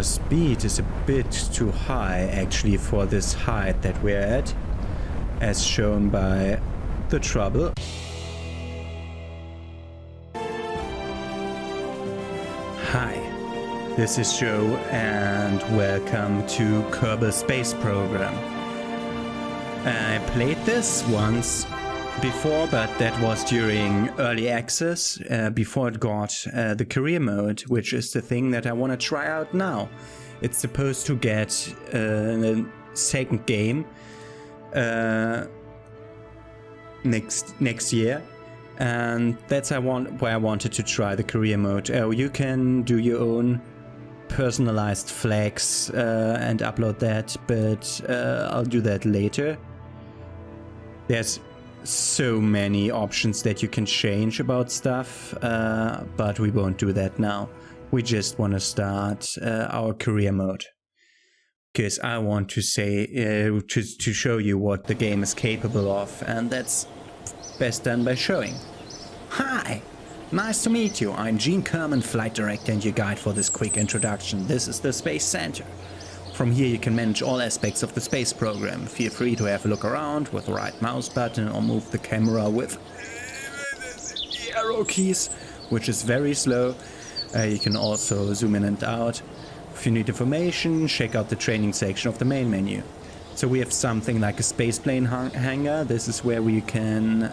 our speed is a bit too high actually for this height that we're at, as shown by the trouble. Hi, this is Joe and welcome to Kerbal Space Program. I played this once before, but that was during early access, before it got the career mode, which is the thing that I want to try out now. It's supposed to get a second game next year, and that's why I wanted to try the career mode. You can do your own personalized flags and upload that, but I'll do that later. There's so many options that you can change about stuff, but we won't do that now. We just want to start our career mode, because I want to say to show you what the game is capable of, and that's best done by showing. Hi, nice to meet you. I'm Gene Kerman, flight director and your guide for this quick introduction. This is the Space Center. From here you can manage all aspects of the space program. Feel free to have a look around with the right mouse button or move the camera with the arrow keys, which is very slow. You can also zoom in and out. If you need information, check out the training section of the main menu. So we have something like a spaceplane hangar. This is where we can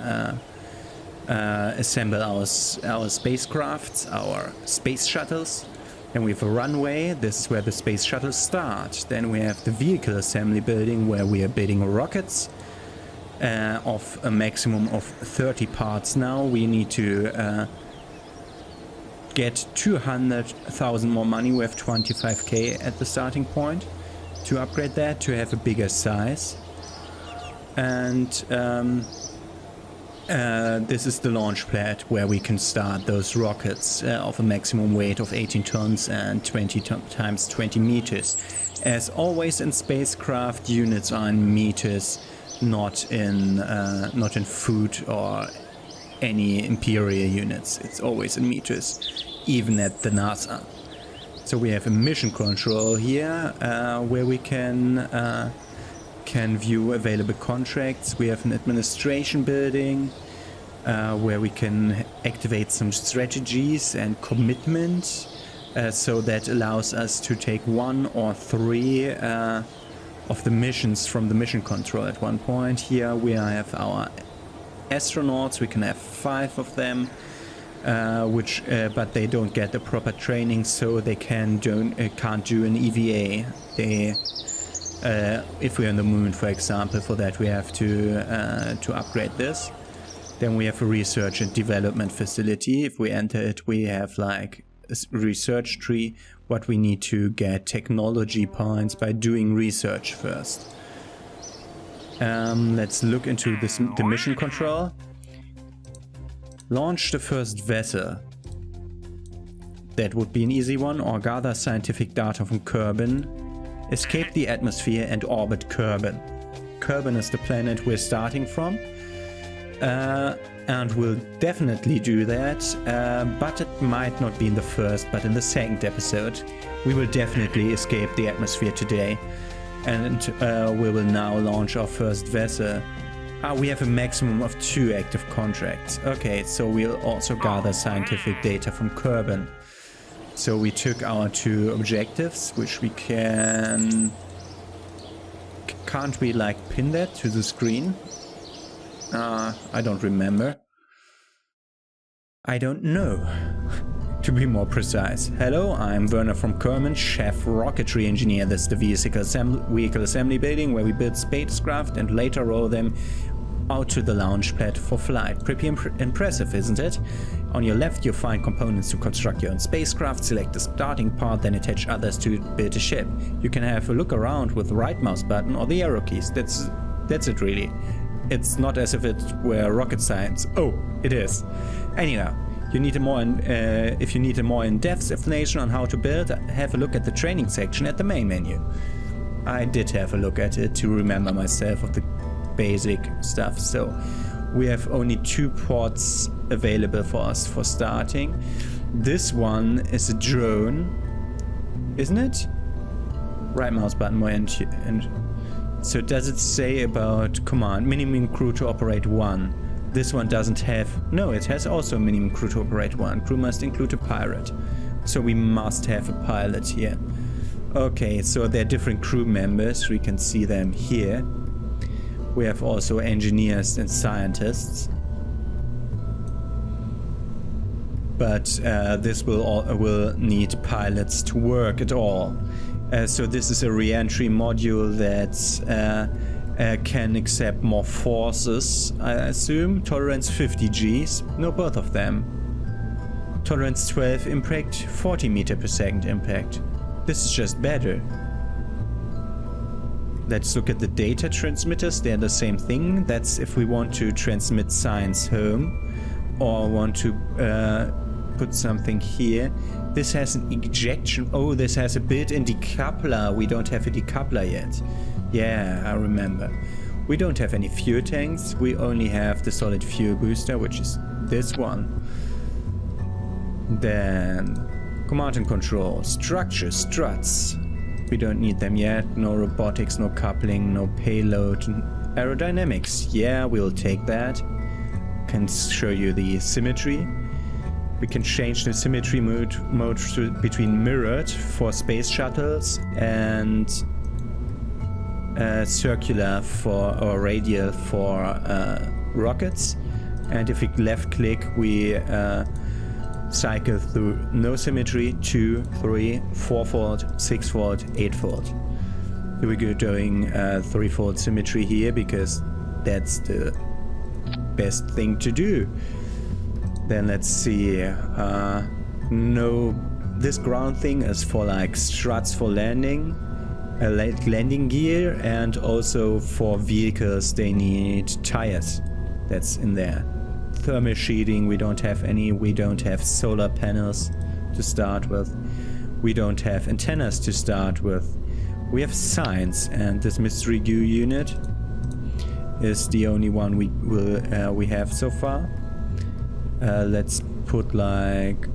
assemble our spacecrafts, our space shuttles. Then we have a runway. This is where the space shuttles start. Then we have the vehicle assembly building, where we are building rockets of a maximum of 30 parts now. We need to get 200,000 more money. We have 25k at the starting point to upgrade that, to have a bigger size. And this is the launch pad where we can start those rockets of a maximum weight of 18 tons and 20 times 20 meters. As always in spacecraft, units are in meters, not in foot or any imperial units. It's always in meters, even at the NASA. So we have a mission control here where we can view available contracts. We have an administration building where we can activate some strategies and commitment, so that allows us to take 1 or 3 of the missions from the mission control at one point. Here we have our astronauts. We can have 5 of them, but they don't get the proper training, so they can't do an EVA. If we're on the moon, for example, for that we have to upgrade this. Then we have a research and development facility. If we enter it, we have like a research tree, but we need to get technology points by doing research first. Let's look into the mission control. Launch the first vessel. That would be an easy one. Or gather scientific data from Kerbin. Escape the atmosphere and orbit Kerbin. Kerbin is the planet we're starting from. And we'll definitely do that, but it might not be in the first, but in the second episode. We will definitely escape the atmosphere today, and we will now launch our first vessel. We have a maximum of 2 active contracts. Okay, so we'll also gather scientific data from Kerbin. So we took our 2 objectives, which we can't we like pin that to the screen? I don't remember. I don't know. To be more precise. Hello, I'm Werner from Kerman, chef rocketry engineer. This is the vehicle assembly building where we build spacecraft and later roll them out to the launch pad for flight. Pretty impressive, isn't it? On your left you'll find components to construct your own spacecraft. Select the starting part, then attach others to build a ship. You can have a look around with the right mouse button or the arrow keys. That's it really. It's not as if it were rocket science. Oh, it is. Anyhow, if you need a more in-depth explanation on how to build, have a look at the training section at the main menu. I did have a look at it to remember myself of the basic stuff. So we have only 2 ports available for us for starting. This one is a drone, isn't it? Right mouse button, more and so does it say about command? Minimum crew to operate 1. This one doesn't have... No, it has also minimum crew to operate 1. Crew must include a pilot. So we must have a pilot here. Okay, so there are different crew members. We can see them here. We have also engineers and scientists. But this will need pilots to work at all. So this is a re-entry module that can accept more forces, I assume. Tolerance 50 Gs. No, both of them. Tolerance 12 impact, 40 meter per second impact. This is just better. Let's look at the data transmitters. They're the same thing. That's if we want to transmit science home or want to put something here. This has an ejection. Oh, this has a built-in decoupler. We don't have a decoupler yet. Yeah, I remember. We don't have any fuel tanks. We only have the solid fuel booster, which is this one. Then command and control. Structure, struts. We don't need them yet. No robotics, no coupling, no payload. Aerodynamics. Yeah, we'll take that. Can show you the symmetry. We can change the symmetry mode between mirrored for space shuttles and circular or radial for rockets. And if we left click, we cycle through no symmetry, 2, 3, 4-fold, 6-fold, 8-fold. We're doing 3-fold symmetry here because that's the best thing to do. Then let's see. No, this ground thing is for like struts for landing, landing gear, and also for vehicles they need tires. That's in there. Thermal sheeting, we don't have any. We don't have solar panels to start with. We don't have antennas to start with. We have science, and this mystery goo unit is the only one we have so far. Let's put like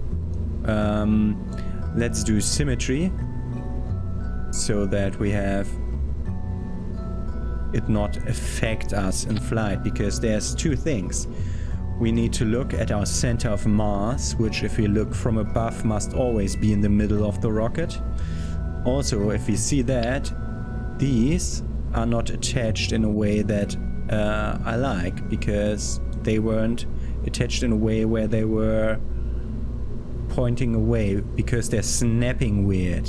let's do symmetry so that we have it not affect us in flight, because there's two things. We need to look at our center of mass, which if we look from above must always be in the middle of the rocket. Also, if we see that, these are not attached in a way that I like, because they weren't attached in a way where they were pointing away, because they're snapping weird.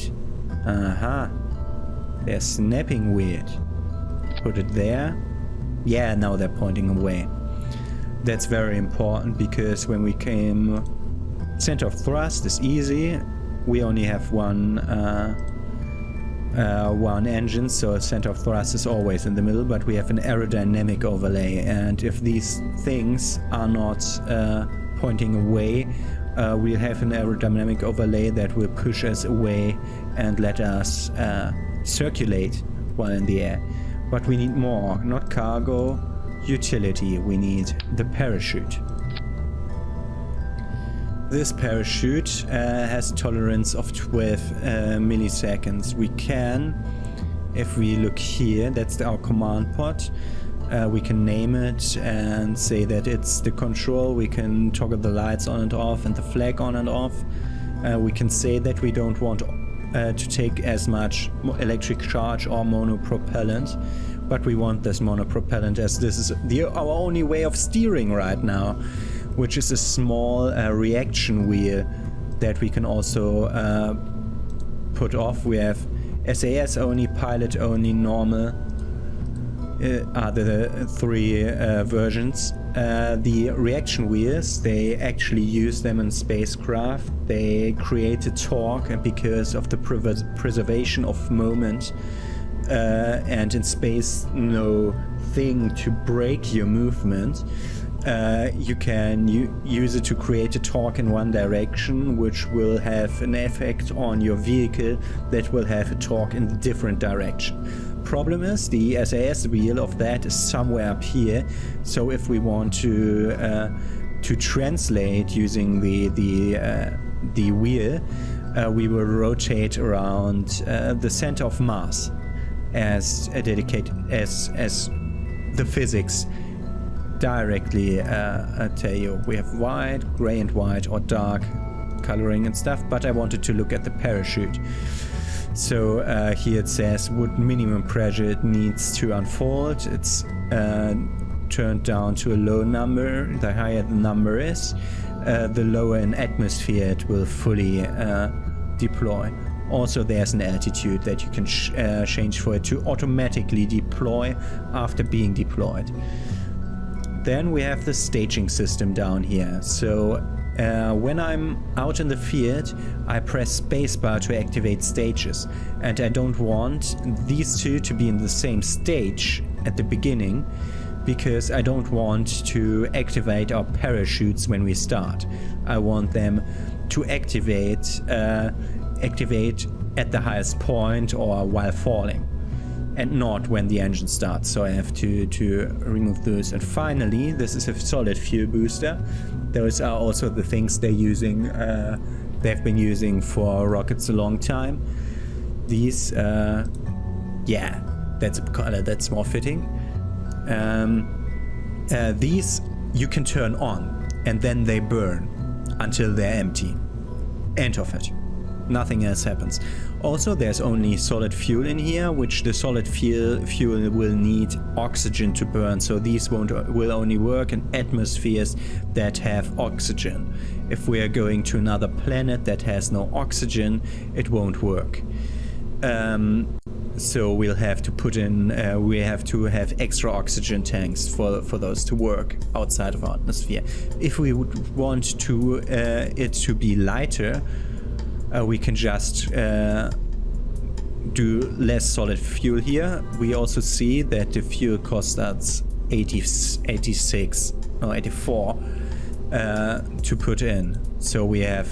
They're snapping weird. Put it there. Yeah, now they're pointing away. That's very important, because when we came... Center of thrust is easy. We only have one engine, so center of thrust is always in the middle, but we have an aerodynamic overlay, and if these things are not pointing away, we'll have an aerodynamic overlay that will push us away and let us circulate while in the air. But we need more, not cargo, utility. We need the parachute. This parachute has a tolerance of 12 milliseconds. We can, if we look here, that's our command pod. We can name it and say that it's the control. We can toggle the lights on and off and the flag on and off. We can say that we don't want to take as much electric charge or monopropellant, but we want this monopropellant, as this is our only way of steering right now, which is a small reaction wheel that we can also put off. We have SAS only, pilot only, normal are the three versions. The reaction wheels, they actually use them in spacecraft. They create a torque, and because of the preservation of moment, and in space no thing to break your movement, you can use it to create a torque in one direction, which will have an effect on your vehicle that will have a torque in a different direction. Problem is, the SAS wheel of that is somewhere up here, so if we want to translate using the wheel, we will rotate around the center of mass as the physics directly tell you. We have white, gray and white, or dark coloring and stuff, but I wanted to look at the parachute. So here it says what minimum pressure it needs to unfold. It's turned down to a low number. The higher the number is, the lower in atmosphere it will fully deploy. Also, there's an altitude that you can change for it to automatically deploy after being deployed. Then we have the staging system down here. So when I'm out in the field, I press spacebar to activate stages. And I don't want these two to be in the same stage at the beginning, because I don't want to activate our parachutes when we start. I want them to activate at the highest point or while falling, and not when the engine starts. So I have to remove those. And finally, this is a solid fuel booster. Those are also the things they've been using for rockets a long time. These, that's a color that's more fitting. These you can turn on, and then they burn until they're empty. End of it. Nothing else happens. Also, there's only solid fuel in here, which the solid fuel will need oxygen to burn. So these will only work in atmospheres that have oxygen. If we are going to another planet that has no oxygen, it won't work. So we'll have to put in, we have to have extra oxygen tanks for those to work outside of our atmosphere. If we would want to it to be lighter, we can just do less solid fuel here. We also see that the fuel costs us 86 or 84 to put in. So we have,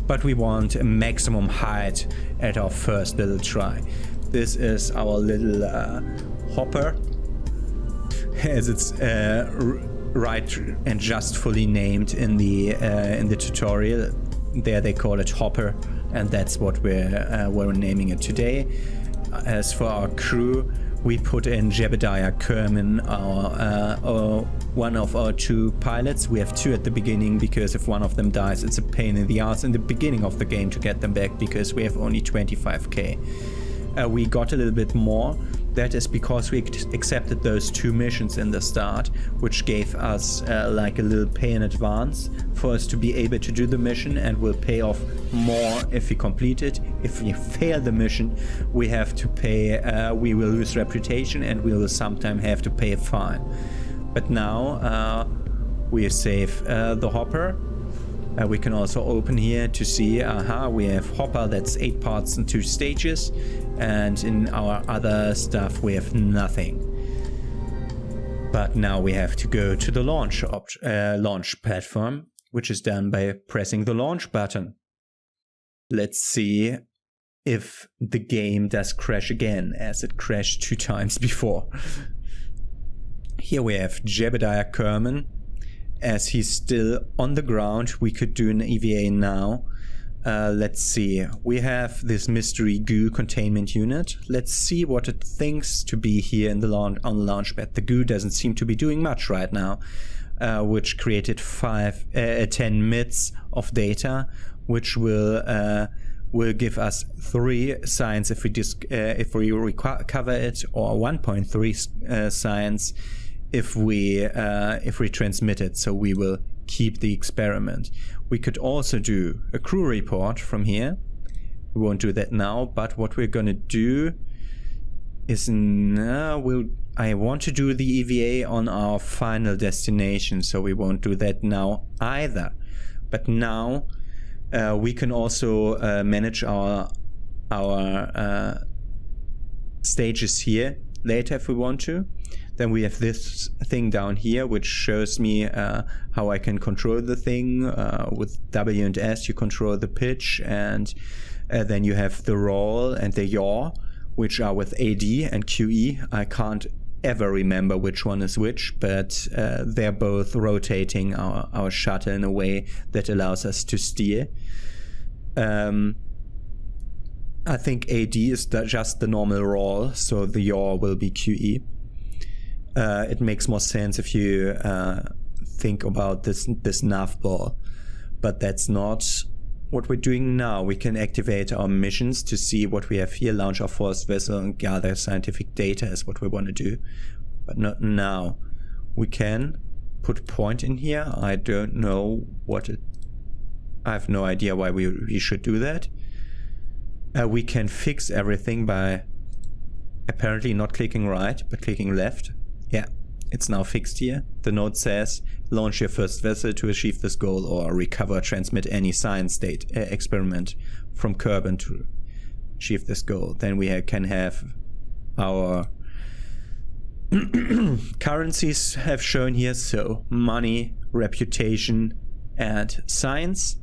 but we want a maximum height at our first little try. This is our little hopper, as it's right and just fully named in the tutorial. There they call it hopper, and that's what we're naming it today. As for our crew, we put in Jebediah Kerman, one of our two pilots. We have two at the beginning, because if one of them dies, it's a pain in the ass in the beginning of the game to get them back, because we have only 25k. We got a little bit more. That is because we accepted those two missions in the start, which gave us like a little pay in advance for us to be able to do the mission, and will pay off more if we complete it. If we fail the mission, we have to pay, we will lose reputation, and we will sometimes have to pay a fine. But now we save the hopper. We can also open here to see, we have hopper, that's 8 parts and 2 stages, and in our other stuff we have nothing. But now we have to go to the launch platform, which is done by pressing the launch button. Let's see if the game does crash again, as it crashed 2 times before. Here we have Jebediah Kerman. As he's still on the ground, we could do an EVA now. Let's see. We have this mystery goo containment unit. Let's see what it thinks to be here in the on the launch pad. The goo doesn't seem to be doing much right now, which created 10 MIDs of data, which will give us 3 signs if we recover it, or 1.3 signs if we transmit it. So we will keep the experiment. We could also do a crew report from here. We won't do that now, but what we're gonna do is I want to do the EVA on our final destination, so we won't do that now either. But now we can also manage our stages here later if we want to. Then we have this thing down here, which shows me how I can control the thing. With W and S you control the pitch, and then you have the roll and the yaw, which are with AD and QE. I can't ever remember which one is which, but they're both rotating our shuttle in a way that allows us to steer. I think AD is just the normal roll, so the yaw will be QE. It makes more sense if you think about this nav ball, but that's not what we're doing now. We can activate our missions to see what we have here, launch our first vessel and gather scientific data is what we want to do, but not now. We can put point in here. I don't know I have no idea why we should do that. We can fix everything by apparently not clicking right, but clicking left. Yeah, it's now fixed here. The note says, launch your first vessel to achieve this goal, or recover, transmit any science state experiment from Kerbal to achieve this goal. Then we can have our currencies have shown here, so money, reputation, and science.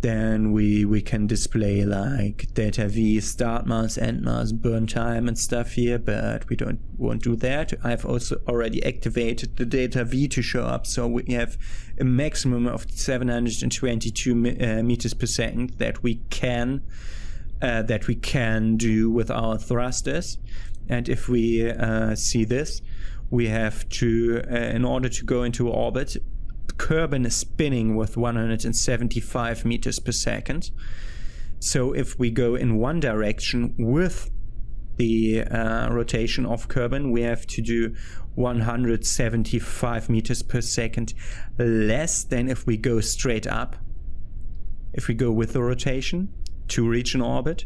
Then we can display like data V, start mass, end mass, burn time and stuff here, but we won't do that. I've also already activated the data V to show up, so we have a maximum of 722 meters per second that we can do with our thrusters. And if we see this, we have to, in order to go into orbit, Kerbal is spinning with 175 meters per second. So if we go in one direction with the rotation of Kerbal, we have to do 175 meters per second less than if we go straight up, if we go with the rotation to reach an orbit.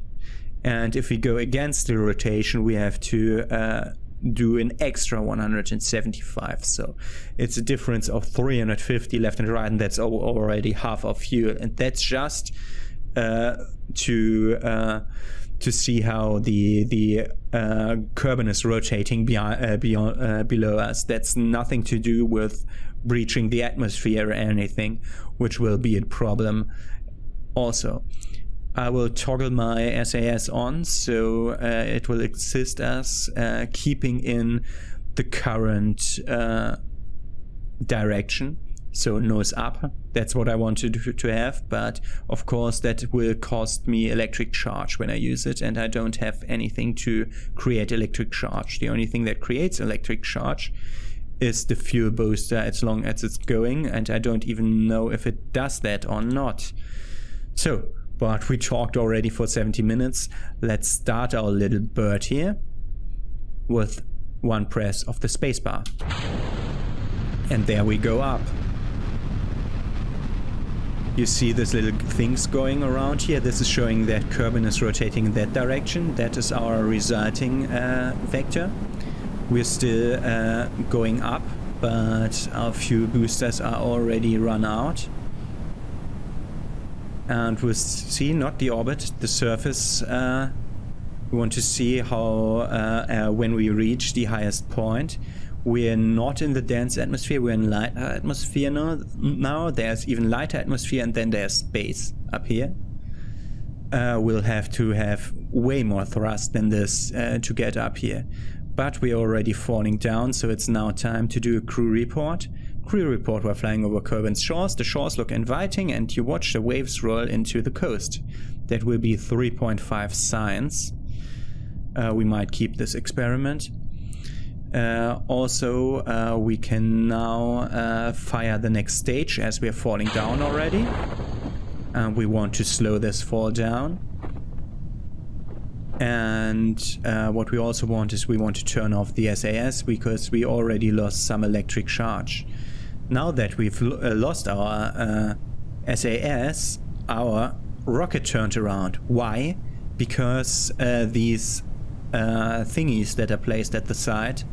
And if we go against the rotation, we have to do an extra 175. So it's a difference of 350 left and right, and that's already half of fuel. And that's just to see how the Kerbal is rotating below us. That's nothing to do with breaching the atmosphere or anything, which will be a problem also. I will toggle my SAS on, so it will assist us keeping in the current direction, so nose up. That's what I wanted to have, but of course that will cost me electric charge when I use it, and I don't have anything to create electric charge. The only thing that creates electric charge is the fuel booster as long as it's going, and I don't even know if it does that or not. So, but we talked already for 70 minutes. Let's start our little bird here with one press of the spacebar. And there we go up. You see these little things going around here. This is showing that Kerbal is rotating in that direction. That is our resulting vector. We're still going up, but our fuel boosters are already run out. And we'll see not the orbit, the surface. We want to see how when we reach the highest point. We're not in the dense atmosphere, we're in light atmosphere now. There's even lighter atmosphere, and then there's space up here. We'll have to have way more thrust than this to get up here. But we're already falling down, so it's now time to do a crew report. Crew report, we're flying over Kerbal's shores. The shores look inviting, and you watch the waves roll into the coast. That will be 3.5 science. We might keep this experiment. Also, we can now fire the next stage as we are falling down already. And we want to slow this fall down. And what we also want is we want to turn off the SAS because we already lost some electric charge. Now that we've lost our SAS, our rocket turned around. Why? Because these thingies that are placed at the side,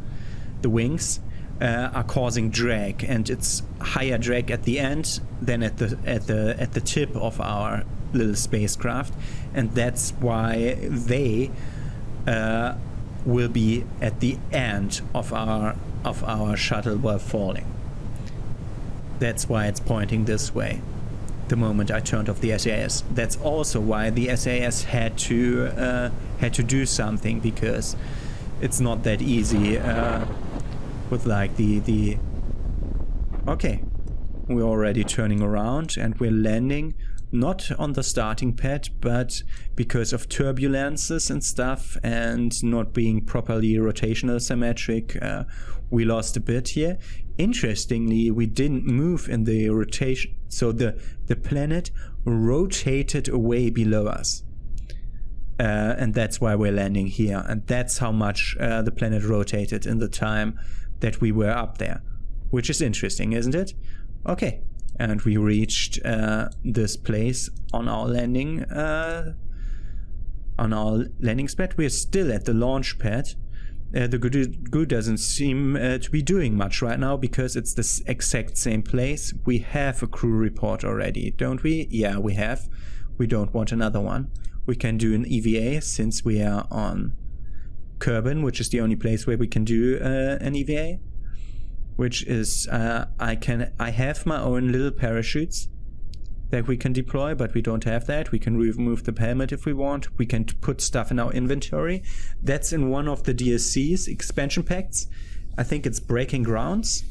the wings, are causing drag, and it's higher drag at the end than at the tip of our little spacecraft, and that's why they will be at the end of our shuttle while falling. That's why it's pointing this way the moment I turned off the SAS. That's also why the SAS had to do something, because it's not that easy with like the okay, we're already turning around and we're landing not on the starting pad, but because of turbulences and stuff and not being properly rotational symmetric, we lost a bit here. Interestingly, we didn't move in the rotation, so the planet rotated away below us. And that's why we're landing here. And that's how much the planet rotated in the time that we were up there. Which is interesting, isn't it? Okay. And we reached this place on our landing pad. We're still at the launch pad. The GUI doesn't seem to be doing much right now because it's the exact same place. We have a crew report already, don't we? Yeah, we have. We don't want another one. We can do an EVA since we are on Kerbal, which is the only place where we can do an EVA. Which is, I have my own little parachutes that we can deploy, but we don't have that. We can remove the helmet if we want. We can put stuff in our inventory. That's in one of the DLCs, expansion packs. I think it's Breaking Grounds.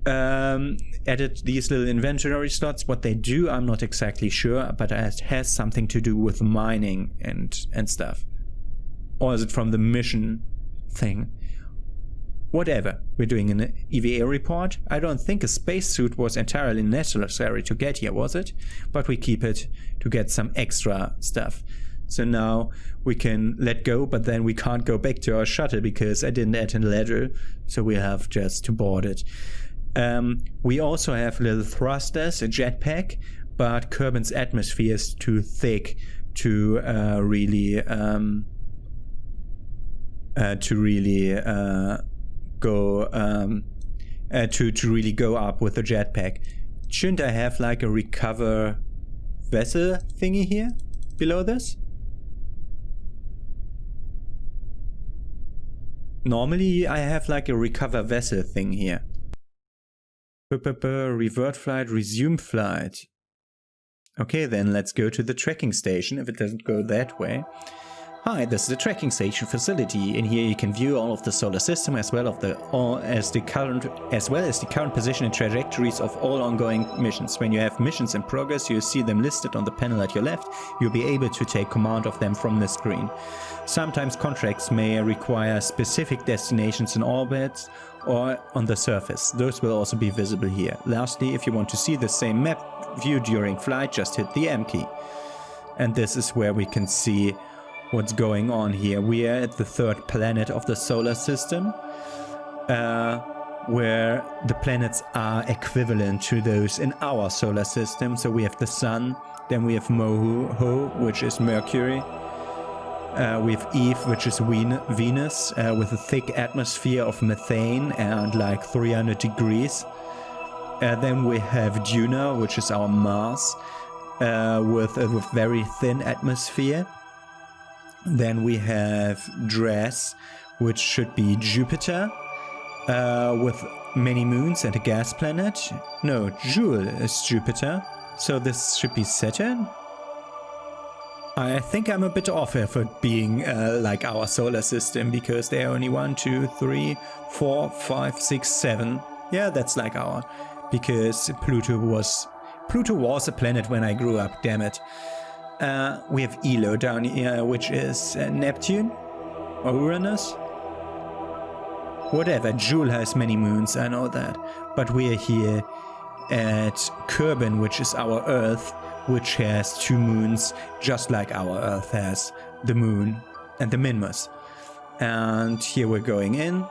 Added these little inventory slots. What they do, I'm not exactly sure, but it has something to do with mining and stuff. Or is it from the mission thing? Whatever, we're doing an EVA report. I don't think a spacesuit was entirely necessary to get here, was it? But we keep it to get some extra stuff. So now we can let go, but then we can't go back to our shuttle because I didn't add a ladder, so we have just to board it. We also have little thrusters, a jetpack, but Kerbal's atmosphere is too thick to really go to really go up with the jetpack. Shouldn't I have like a recover vessel thingy here below this? Normally I have like a recover vessel thing here. Revert flight, resume flight. Okay, then let's go to the tracking station if it doesn't go that way. Hi, this is the tracking station facility. In here you can view all of the solar system as well as the current position and trajectories of all ongoing missions. When you have missions in progress, you see them listed on the panel at your left. You'll be able to take command of them from the screen. Sometimes contracts may require specific destinations in orbit or on the surface. Those will also be visible here. Lastly, if you want to see the same map view during flight, just hit the M key. And this is where we can see what's going on here. We are at the third planet of the solar system, where the planets are equivalent to those in our solar system. So we have the Sun, then we have Moho, which is Mercury. We have Eve, which is Venus, with a thick atmosphere of methane and like 300 degrees. Then we have Duna, which is our Mars, with a very thin atmosphere. Then we have Dras, which should be Jupiter, with many moons and a gas planet. No, Joule is Jupiter, so this should be Saturn. I think I'm a bit off here for being like our solar system, because there are only 1, 2, 3, 4, 5, 6, 7. Yeah, that's like our, because Pluto was a planet when I grew up, damn it. We have Ilo down here, which is Neptune or Uranus. Whatever, Joule has many moons, I know that. But we are here at Kerbal, which is our Earth, which has 2 moons, just like our Earth has the moon and the Minmus. And here we're going in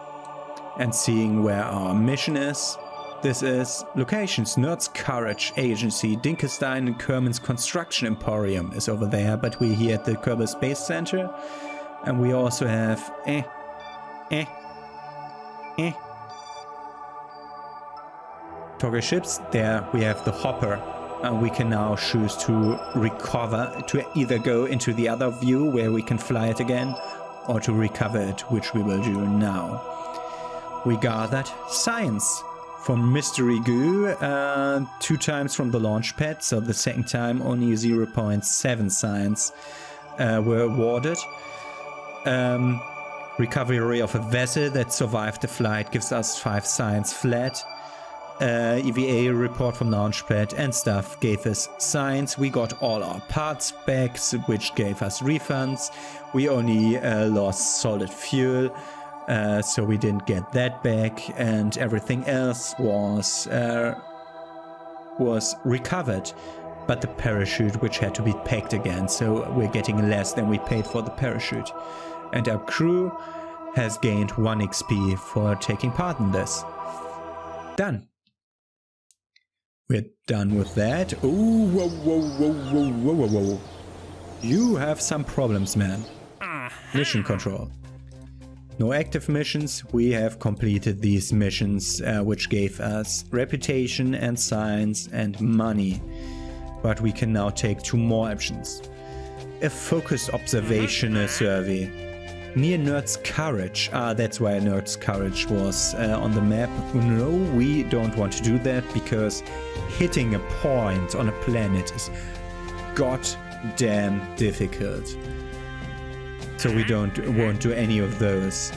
and seeing where our mission is. This is locations, Nerd's Courage Agency, Dinkelstein and Kerman's Construction Emporium is over there, but we're here at the Kerbal Space Center. And we also have Toggle ships. There we have the Hopper, and we can now choose to recover, to either go into the other view where we can fly it again, or to recover it, which we will do now. We gathered science from Mystery Goo 2 times from the launch pad, so the second time only 0.7 science were awarded. Recovery of a vessel that survived the flight gives us 5 science flat. EVA report from Launchpad and stuff gave us signs. We got all our parts back, which gave us refunds. We only lost solid fuel, so we didn't get that back, and everything else was recovered. But the parachute, which had to be packed again, so we're getting less than we paid for the parachute. And our crew has gained 1 XP for taking part in this. Done. We're done with that. Oh, whoa, whoa, whoa, whoa, whoa, whoa, whoa. You have some problems, man. Mission control. No active missions. We have completed these missions, which gave us reputation and science and money. But we can now take 2 more options. A focused observational survey. Near Nerd's Courage. That's why Nerd's Courage was on the map. No, we don't want to do that because hitting a point on a planet is goddamn difficult. So we won't do any of those.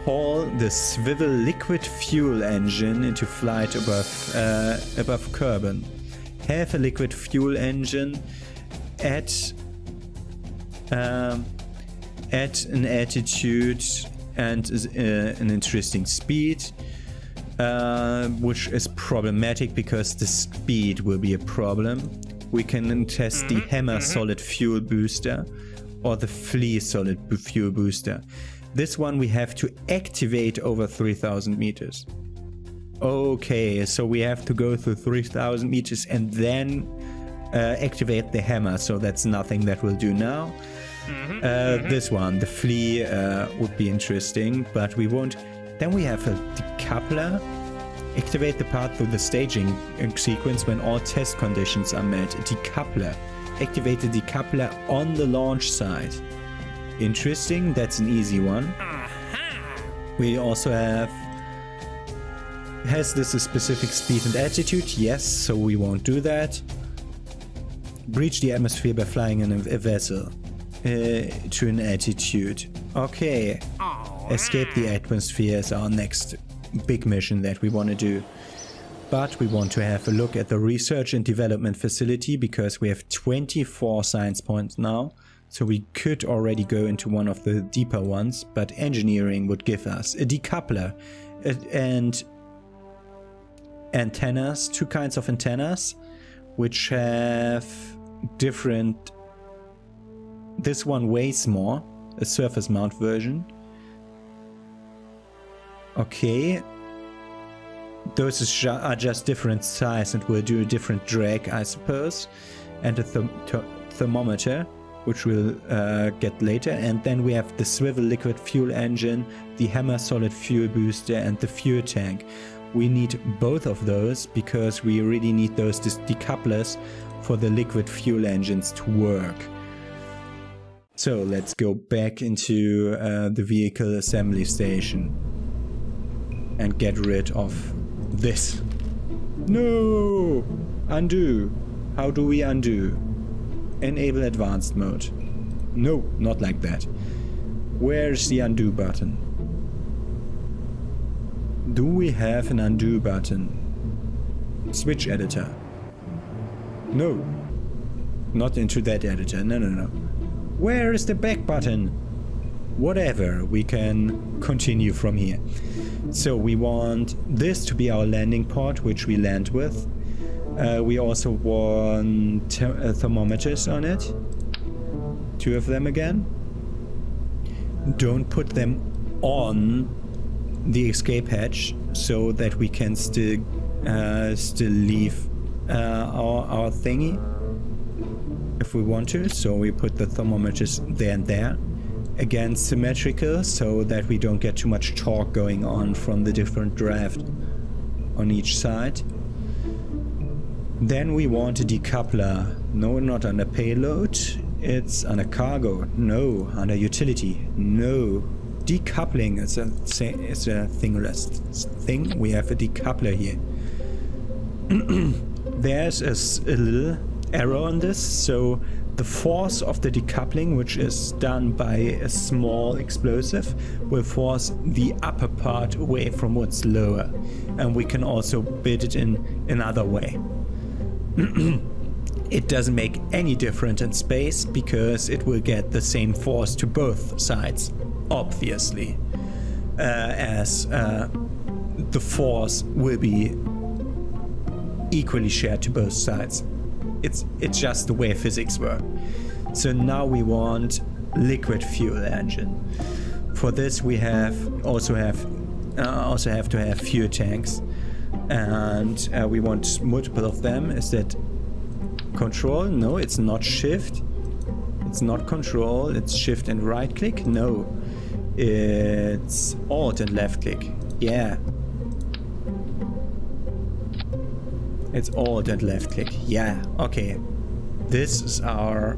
Haul the swivel liquid fuel engine into flight above Kerbal. Have a liquid fuel engine at an altitude and an interesting speed, which is problematic because the speed will be a problem. We can test the Hammer solid fuel booster or the Flea solid fuel booster. This one we have to activate over 3,000 meters. Okay, so we have to go through 3,000 meters and then activate the Hammer, so that's nothing that we'll do now. This one, the Flea, would be interesting, but we won't. Then we have a decoupler. Activate the part through the staging sequence when all test conditions are met. A decoupler. Activate the decoupler on the launch site. Interesting, that's an easy one. We also have... Has this a specific speed and altitude? Yes, so we won't do that. Breach the atmosphere by flying in a vessel to an altitude. Okay. Escape the atmosphere is our next big mission that we want to do. But we want to have a look at the research and development facility because we have 24 science points now. So we could already go into one of the deeper ones, but engineering would give us a decoupler and antennas, 2 kinds of antennas, which have different... This one weighs more, a surface mount version. Okay. Those are just different size and will do a different drag, I suppose. And a thermometer, which we'll get later. And then we have the swivel liquid fuel engine, the Hammer solid fuel booster, and the fuel tank. We need both of those because we really need those decouplers for the liquid fuel engines to work. So let's go back into the vehicle assembly station and get rid of this. No! Undo. How do we undo? Enable advanced mode. No, not like that. Where's the undo button? Do we have an undo button? Switch editor. No. Not into that editor. No, no, no. Where is the back button? Whatever. We can continue from here. So we want this to be our landing port, which we land with. We also want thermometers on it. 2 of them again. Don't put them on the escape hatch so that we can still leave our thingy if we want to. So we put the thermometers there and there. Again, symmetrical so that we don't get too much torque going on from the different draft on each side. Then we want a decoupler. No, not under payload. It's under cargo. No. Under utility. No. Decoupling is a thingless thing. We have a decoupler here. There's a little error on this. So the force of the decoupling, which is done by a small explosive, will force the upper part away from what's lower. And we can also build it in another way. It doesn't make any difference in space because it will get the same force to both sides, obviously, as the force will be equally shared to both sides. It's just the way physics work. So now we want liquid fuel engine. For this we also have to have fuel tanks, and we want multiple of them. Is that control? No, it's not shift. It's not control. It's shift and right click. No, it's alt and left click. Yeah. It's alt and left click. Yeah, okay. This is our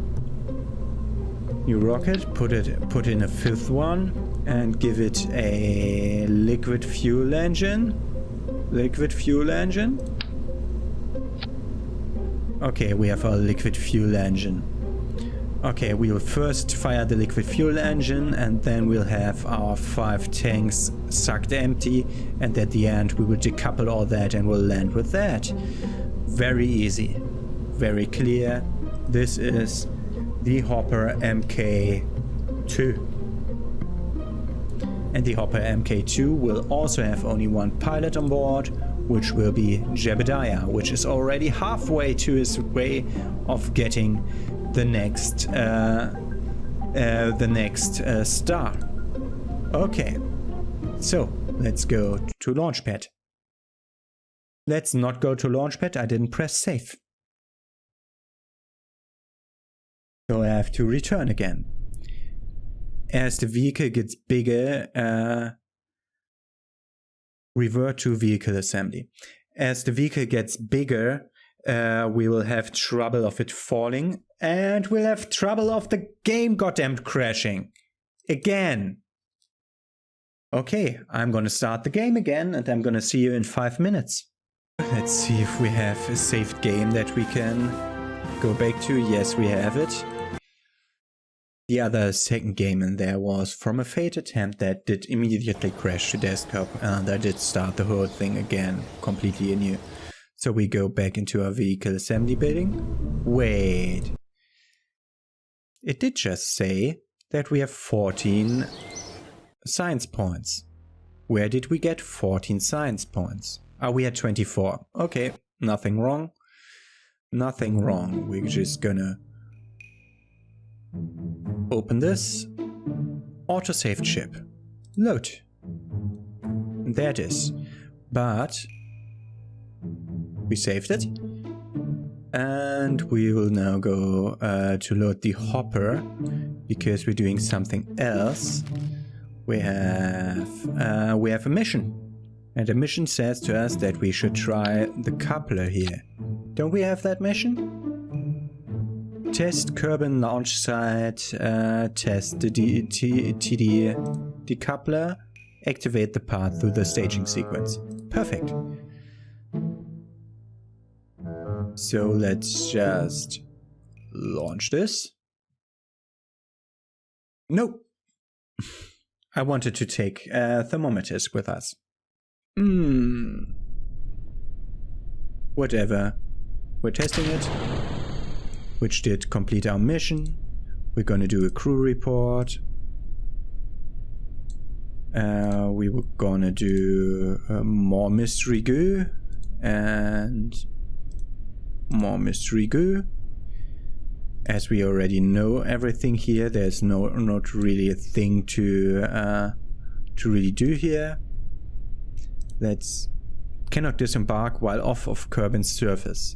new rocket. Put in a fifth one and give it a liquid fuel engine. Liquid fuel engine. Okay, we have our liquid fuel engine. Okay, we will first fire the liquid fuel engine, and then we'll have our 5 tanks sucked empty, and at the end we will decouple all that and we'll land with that. Very easy, very clear. This is the Hopper Mk2. And the Hopper Mk2 will also have only one pilot on board, which will be Jebediah, which is already halfway to his way of getting the next star. Okay, so let's go to Launchpad. Let's not go to Launchpad. I didn't press save, so I have to return again. As the vehicle gets bigger, revert to vehicle assembly. As the vehicle gets bigger, we will have trouble of it falling, and we'll have trouble of the game goddamn crashing again. Okay, I'm gonna start the game again, and I'm gonna see you in 5 minutes. Let's see if we have a saved game that we can go back to. Yes, we have it. The other second game in there was from a failed attempt that did immediately crash the desktop, and I did start the whole thing again, completely anew. So we go back into our vehicle assembly building. Wait. It did just say that we have 14 science points. Where did we get 14 science points? Oh, we had 24. Okay, nothing wrong. Nothing wrong. We're just gonna open this. Autosave chip. Load. There it is. But we saved it. And we will now go to load the hopper, because we're doing something else. We have a mission. And the mission says to us that we should try the coupler here. Don't we have that mission? Test Kerbal launch site, test the TD decoupler, activate the path through the staging sequence. Perfect. So let's just launch this. No! I wanted to take thermometers with us. Whatever. We're testing it, which did complete our mission. We're gonna do a crew report. We were gonna do more mystery goo and more mystery goo. As we already know everything here, there's not really a thing to really do here. Cannot disembark while off of Kerbal's surface.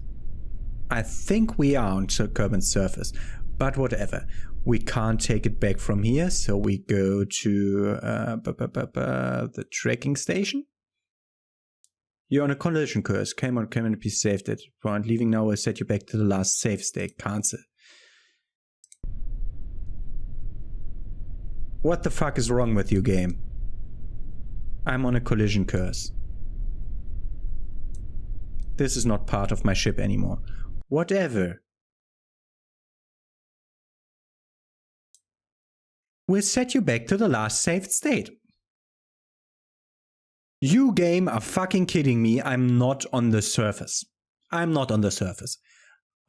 I think we are on Kerbal's surface, but whatever. We can't take it back from here, so we go to the tracking station. You're on a collision course. Come on, please save that point. Leaving now will set you back to the last save state. Cancel. What the fuck is wrong with you, game? I'm on a collision course. This is not part of my ship anymore. Whatever. will set you back to the last saved state. You game are fucking kidding me. I'm not on the surface. I'm not on the surface.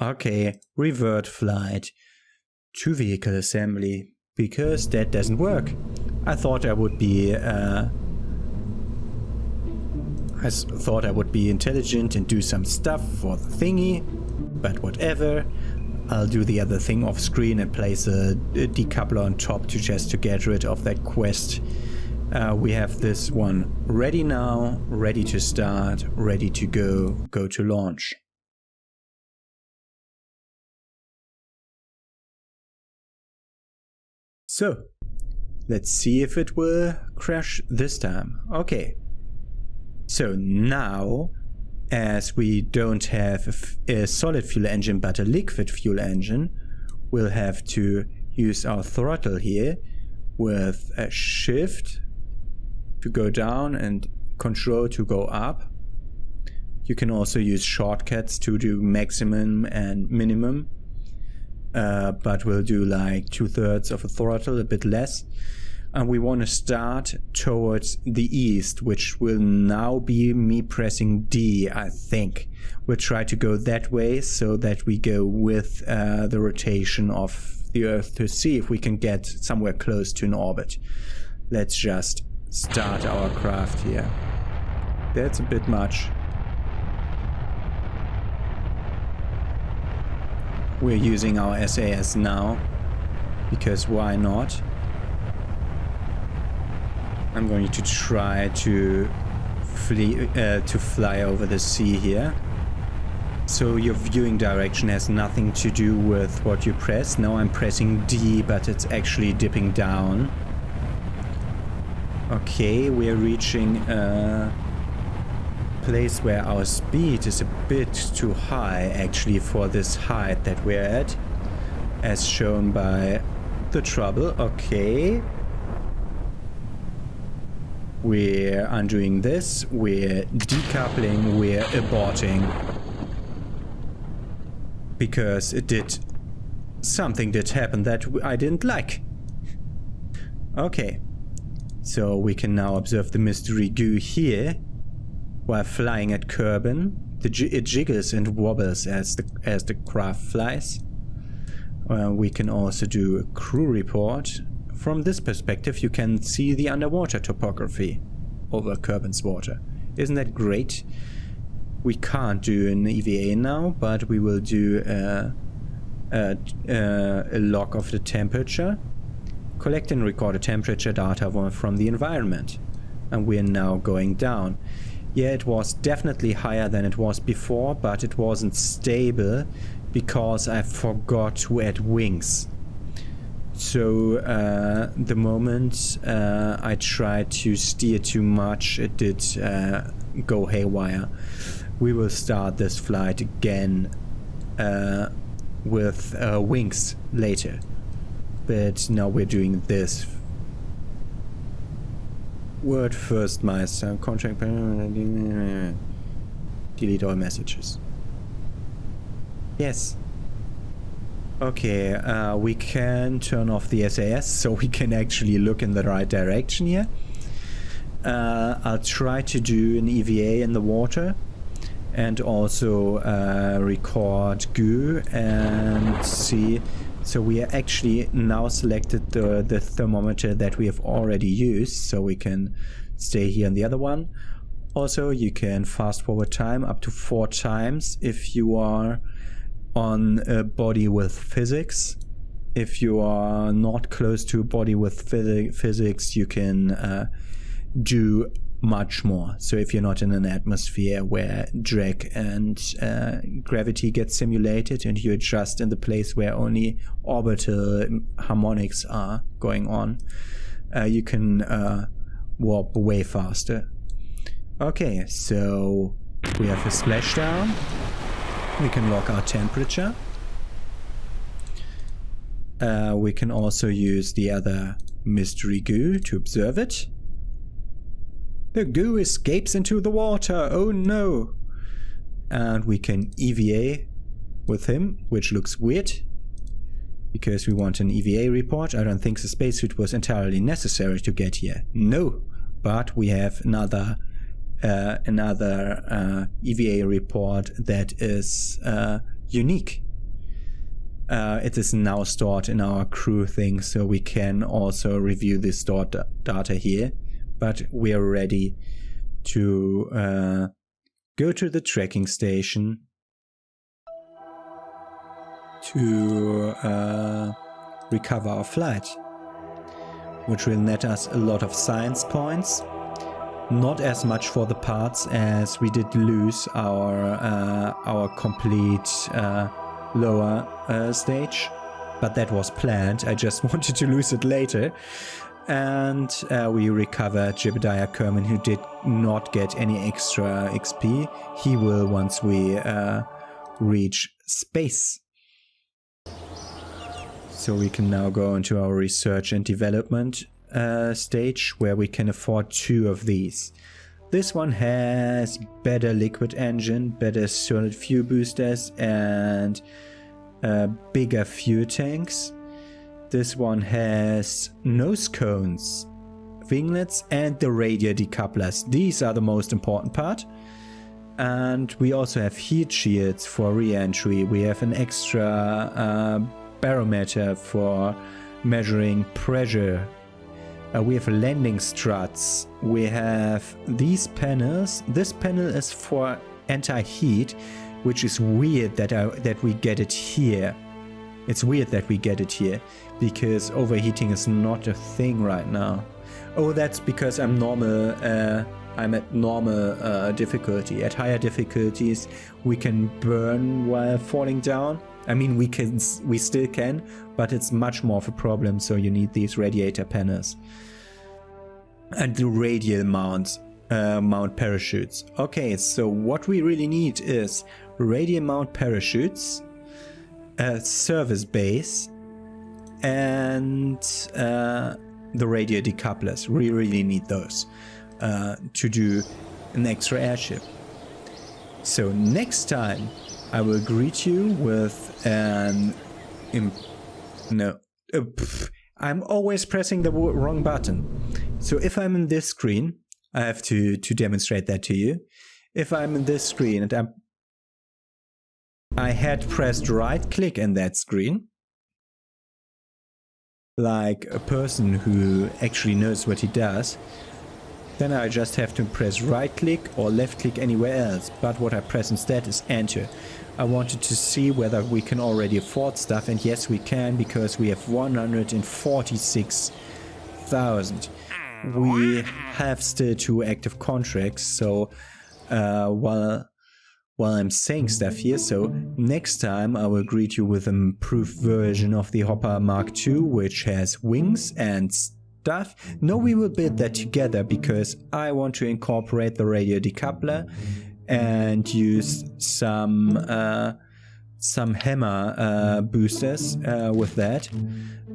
Okay, revert flight to vehicle assembly, because that doesn't work. I thought I would be intelligent and do some stuff for the thingy, but whatever. I'll do the other thing off screen and place a decoupler on top to get rid of that quest. We have this one ready now, ready to start, ready to go to launch. So, let's see if it will crash this time. Okay. So now, as we don't have a solid fuel engine but a liquid fuel engine, we'll have to use our throttle here with a shift to go down and control to go up. You can also use shortcuts to do maximum and minimum, but we'll do like 2/3 of a throttle, a bit less. And we want to start towards the east, which will now be me pressing D, I think. We'll try to go that way so that we go with the rotation of the Earth to see if we can get somewhere close to an orbit. Let's just start our craft here. That's a bit much. We're using our SAS now, because why not? I'm going to try to fly over the sea here. So your viewing direction has nothing to do with what you press. Now I'm pressing D, but it's actually dipping down. Okay, we're reaching a place where our speed is a bit too high actually for this height that we're at, as shown by the trouble. Okay. We're undoing this, we're decoupling, we're aborting. Because something did happen that I didn't like. Okay. So we can now observe the mystery goo here while flying at Kerbal. It jiggles and wobbles as the craft flies. We can also do a crew report. From this perspective, you can see the underwater topography over Kerbal's water. Isn't that great? We can't do an EVA now, but we will do a log of the temperature. Collect and record the temperature data from the environment. And we are now going down. Yeah, it was definitely higher than it was before, but it wasn't stable because I forgot to add wings. So the moment I tried to steer too much, it did go haywire. We will start this flight again with wings later. But now we're doing this. Word first, Meister. Contract. Delete all messages. Yes. Okay, we can turn off the SAS so we can actually look in the right direction here. I'll try to do an EVA in the water and also record goo and see. So we are actually now selected the thermometer that we have already used, so we can stay here on the other one. Also, you can fast forward time up to 4 times if you are on a body with physics. If you are not close to a body with physics, you can do much more. So if you're not in an atmosphere where drag and gravity get simulated and you're just in the place where only orbital harmonics are going on, you can warp way faster. Okay, so we have a splashdown. We can log our temperature. We can also use the other mystery goo to observe it. The goo escapes into the water, oh no! And we can EVA with him, which looks weird. because we want an EVA report. I don't think the spacesuit was entirely necessary to get here. No, but we have another EVA report that is unique. It is now stored in our crew thing, so we can also review this stored data here. But we are ready to go to the tracking station to recover our flight, which will net us a lot of science points. Not as much for the parts, as we did lose our complete lower stage, but that was planned. I just wanted to lose it later. And we recovered Jebediah Kerman, who did not get any extra XP. He will once we reach space. So we can now go into our research and development stage, where we can afford 2 of these. This one has better liquid engine, better solid fuel boosters, and bigger fuel tanks. This one has nose cones, winglets, and the radial decouplers. These are the most important part. And we also have heat shields for re-entry. We have an extra barometer for measuring pressure. We have landing struts. We have these panels. This panel is for anti-heat, which is weird that we get it here. It's weird that we get it here, because overheating is not a thing right now. Oh, that's because I'm at normal difficulty. At higher difficulties, we can burn while falling down. I mean, we still can, but it's much more of a problem, so you need these radiator panels. And the radial mount parachutes. Okay, so what we really need is radial mount parachutes, a service base, and the radial decouplers. We really need those to do an extra airship. So next time I will greet you with an... I'm always pressing the wrong button. So if I'm in this screen, I have to demonstrate that to you. If I'm in this screen and I had pressed right click in that screen, like a person who actually knows what he does, then I just have to press right click or left click anywhere else. But what I press instead is enter. I wanted to see whether we can already afford stuff, and yes we can, because we have 146,000. We have still 2 active contracts, so while I'm saying stuff here, so next time I will greet you with an improved version of the Hopper Mark II, which has wings and stuff. No, we will build that together, because I want to incorporate the radio decoupler and use some hammer boosters with that,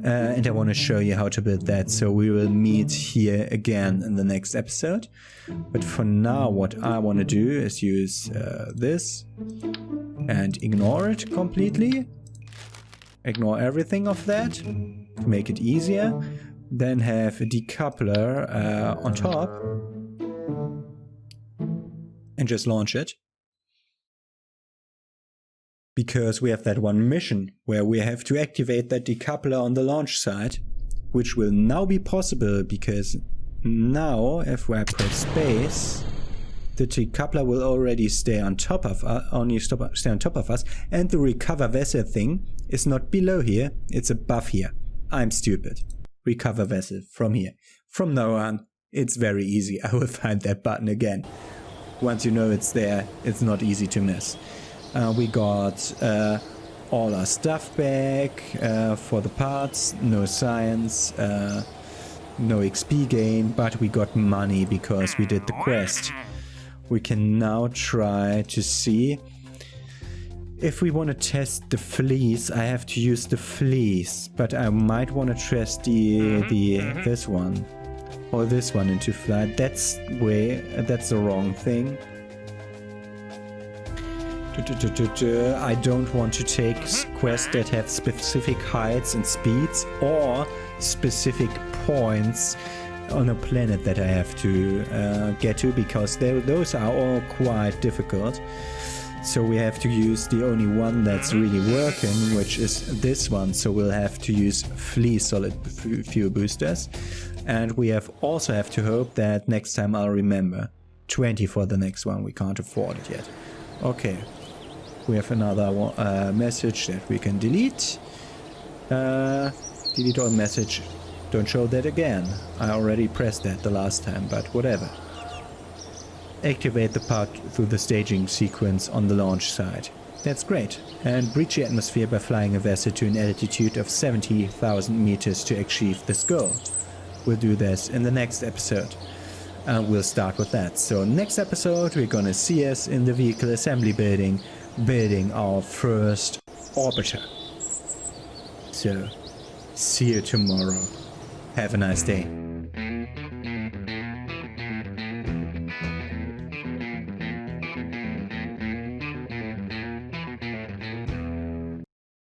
and I want to show you how to build that. So we will meet here again in the next episode, but for now what I want to do is use this and ignore it completely, ignore everything of that to make it easier, then have a decoupler on top and just launch it. Because we have that one mission where we have to activate that decoupler on the launch site, which will now be possible, because now if I press space, the decoupler will already stay on top of us, and the recover vessel thing is not below here, it's above here. I'm stupid. Recover vessel from here. From now on, it's very easy. I will find that button again. Once you know it's there, it's not easy to miss. We got all our stuff back for the parts, no science, no XP gain, but we got money because we did the quest. We can now try to see if we want to test the fleece. I have to use the fleece, but I might want to test this one or this one into flight. That's the wrong thing. I don't want to take quests that have specific heights and speeds or specific points on a planet that I have to get to, because those are all quite difficult. So we have to use the only one that's really working, which is this one. So we'll have to use flea solid fuel boosters. And we also have to hope that next time I'll remember. 20 for the next one, we can't afford it yet. Okay, we have another message that we can delete. Delete all message. Don't show that again. I already pressed that the last time, but whatever. Activate the path through the staging sequence on the launch site. That's great. And breach the atmosphere by flying a vessel to an altitude of 70,000 meters to achieve this goal. We'll do this in the next episode. And we'll start with that. So next episode we're gonna see us in the vehicle assembly building our first orbiter. So see you tomorrow. Have a nice day.